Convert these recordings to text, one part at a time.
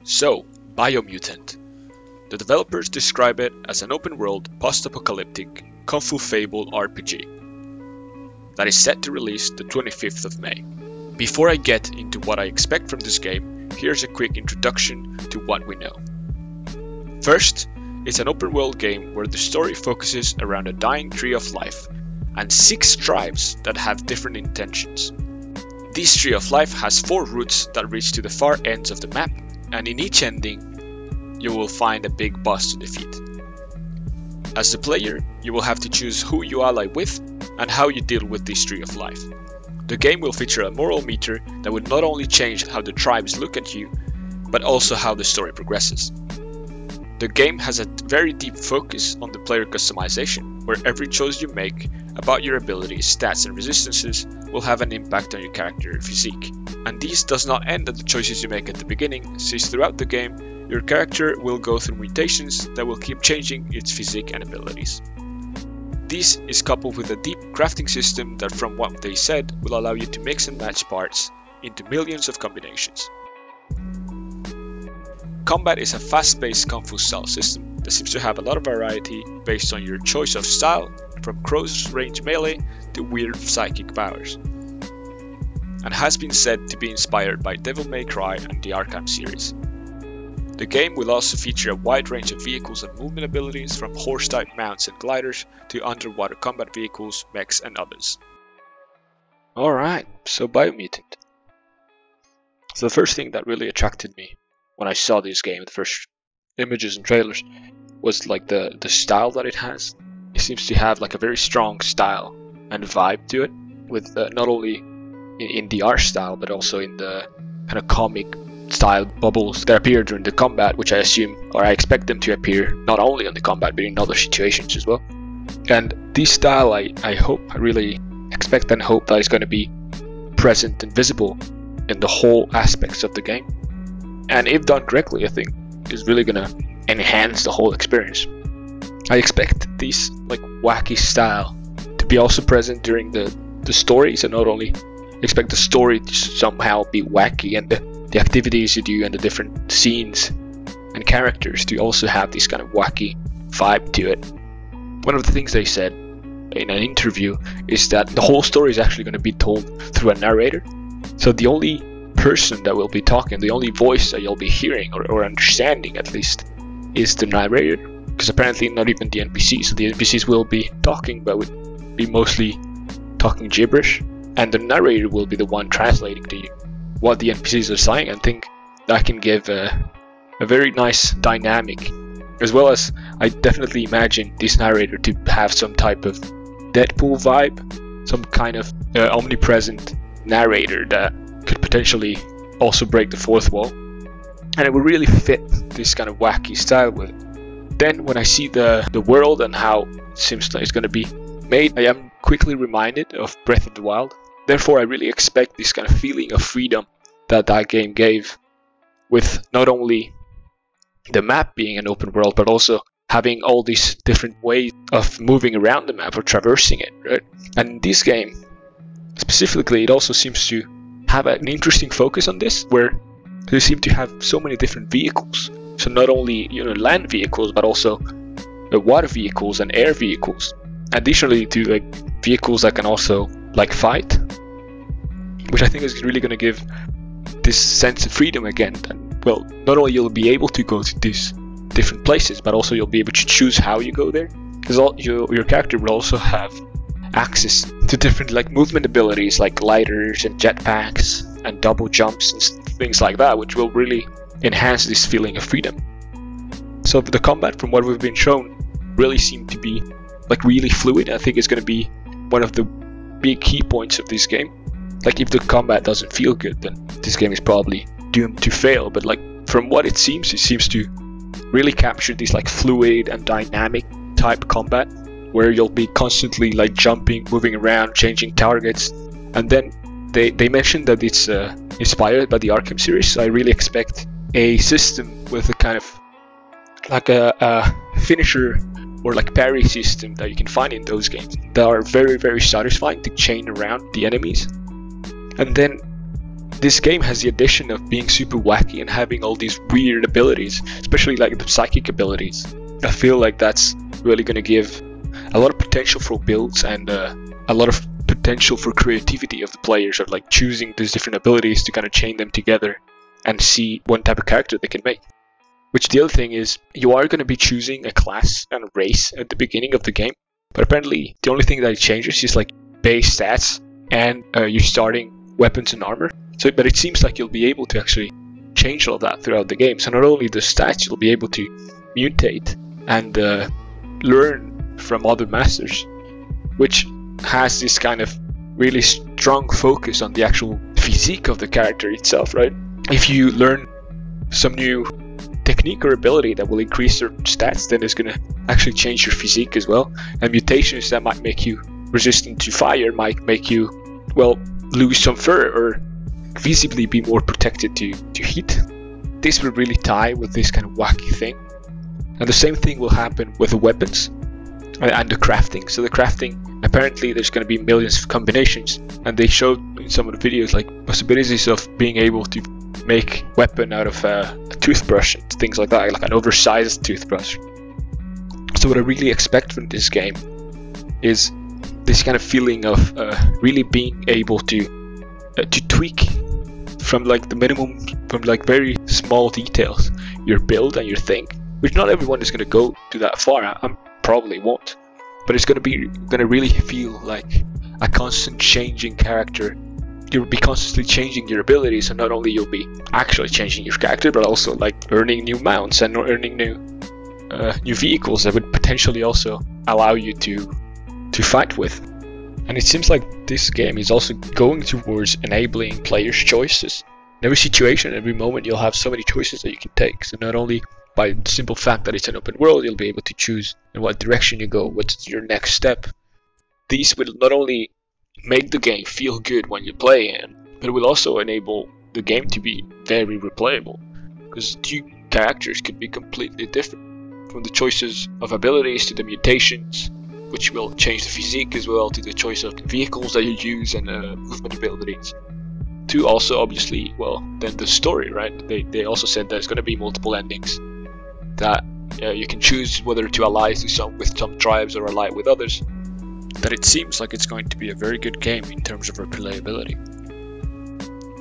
So, Biomutant. The developers describe it as an open-world, post-apocalyptic, kung fu fable RPG that is set to release the 25th of May. Before I get into what I expect from this game, here's a quick introduction to what we know. First, it's an open-world game where the story focuses around a dying tree of life and 6 tribes that have different intentions. This tree of life has 4 routes that reach to the far ends of the map, and in each ending, you will find a big boss to defeat. As the player, you will have to choose who you ally with and how you deal with this tree of life. The game will feature a moral meter that will not only change how the tribes look at you, but also how the story progresses. The game has a very deep focus on the player customization, where every choice you make about your abilities, stats and resistances will have an impact on your character physique. And this does not end at the choices you make at the beginning, since throughout the game, your character will go through mutations that will keep changing its physique and abilities. This is coupled with a deep crafting system that, from what they said, will allow you to mix and match parts into millions of combinations. Combat is a fast-paced kung fu style system that seems to have a lot of variety based on your choice of style, from close-range melee to weird psychic powers, and has been said to be inspired by Devil May Cry and the Arkham series. The game will also feature a wide range of vehicles and movement abilities, from horse-type mounts and gliders to underwater combat vehicles, mechs and others. Alright, so Biomutant. So the first thing that really attracted me when I saw this game, the first images and trailers, was like the style that it has. It seems to have like a very strong style and vibe to it, with not only in the art style but also in the kind of comic style bubbles that appear during the combat, which I assume, or I expect them to appear not only on the combat but in other situations as well. And this style I really expect and hope that it's going to be present and visible in the whole aspects of the game. And if done correctly, I think is really gonna enhance the whole experience. I expect this like wacky style to be also present during the stories, and not only expect the story to somehow be wacky, and the activities you do and the different scenes and characters to also have this kind of wacky vibe to it. One of the things they said in an interview is that the whole story is actually going to be told through a narrator. So the only person that will be talking, the only voice that you'll be hearing or understanding at least, is the narrator, because apparently not even the NPCs. So the NPCs will be talking, but would be mostly talking gibberish, and the narrator will be the one translating to you what the NPCs are saying. I think that can give a very nice dynamic, as well as I definitely imagine this narrator to have some type of Deadpool vibe, some kind of omnipresent narrator that could potentially also break the fourth wall, and it would really fit this kind of wacky style with it. Then when I see the world and how it seems like it's going to be made, I am quickly reminded of Breath of the Wild. Therefore I really expect this kind of feeling of freedom that game gave, with not only the map being an open world but also having all these different ways of moving around the map or traversing it, right? And in this game specifically, it also seems to have an interesting focus on this, where they seem to have so many different vehicles. So not only land vehicles, but also water vehicles and air vehicles. Additionally to like vehicles that can also like fight, which I think is really going to give this sense of freedom again. And well, not only you'll be able to go to these different places, but also you'll be able to choose how you go there, because your character will also have access to different like movement abilities like gliders and jetpacks and double jumps and things like that, which will really enhance this feeling of freedom. So the combat, from what we've been shown, really seemed to be like really fluid. I think it's going to be one of the big key points of this game. Like if the combat doesn't feel good, then this game is probably doomed to fail. But like from what it seems to really capture this like fluid and dynamic type combat, where you'll be constantly like jumping, moving around, changing targets. And then they mentioned that it's inspired by the Arkham series, so I really expect a system with a kind of like a finisher or like parry system that you can find in those games that are very, very satisfying to chain around the enemies. And then this game has the addition of being super wacky and having all these weird abilities, especially like the psychic abilities. I feel like that's really going to give a lot of potential for builds and a lot of potential for creativity of the players, of like choosing these different abilities to kind of chain them together and see one type of character they can make. Which the other thing is, you are going to be choosing a class and a race at the beginning of the game, but apparently the only thing that it changes is like base stats and your starting weapons and armor. So, but it seems like you'll be able to actually change all of that throughout the game. So not only the stats, you'll be able to mutate and learn from other masters, which has this kind of really strong focus on the actual physique of the character itself, right? If you learn some new technique or ability that will increase your stats, then it's going to actually change your physique as well. And mutations that might make you resistant to fire might make you, well, lose some fur or visibly be more protected to heat. This will really tie with this kind of wacky thing. And the same thing will happen with the weapons and the crafting. So the crafting, apparently there's going to be millions of combinations, and they showed in some of the videos like possibilities of being able to make weapon out of a toothbrush and things like that, like an oversized toothbrush. So what I really expect from this game is this kind of feeling of really being able to tweak from like the minimum, from like very small details, your build and your thing, which not everyone is going to go to that far. I probably won't, but it's going to really feel like a constant changing character. You'll be constantly changing your abilities, and not only you'll be actually changing your character, but also like earning new mounts and earning new vehicles that would potentially also allow you to fight with. And it seems like this game is also going towards enabling players' choices. In every situation, every moment, you'll have so many choices that you can take. So not only by the simple fact that it's an open world, you'll be able to choose in what direction you go, what's your next step. These will not only make the game feel good when you play it, but it will also enable the game to be very replayable, because two characters could be completely different, from the choices of abilities to the mutations, which will change the physique as well, to the choice of vehicles that you use and movement abilities, to also obviously, well, then the story, right? They also said there's going to be multiple endings, that you can choose whether to ally with some tribes or ally with others. That it seems like it's going to be a very good game in terms of replayability.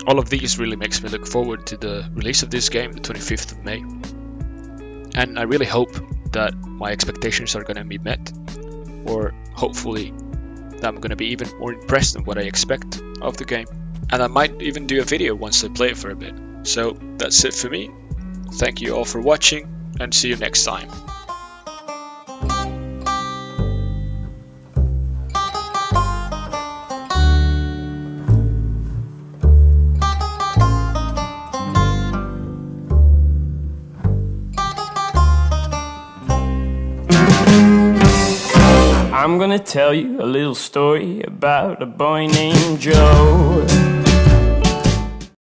All of these really makes me look forward to the release of this game, the 25th of May. And I really hope that my expectations are going to be met, or hopefully that I'm going to be even more impressed than what I expect of the game. And I might even do a video once I play it for a bit. So that's it for me. Thank you all for watching, and see you next time. I'm gonna tell you a little story about a boy named Joe.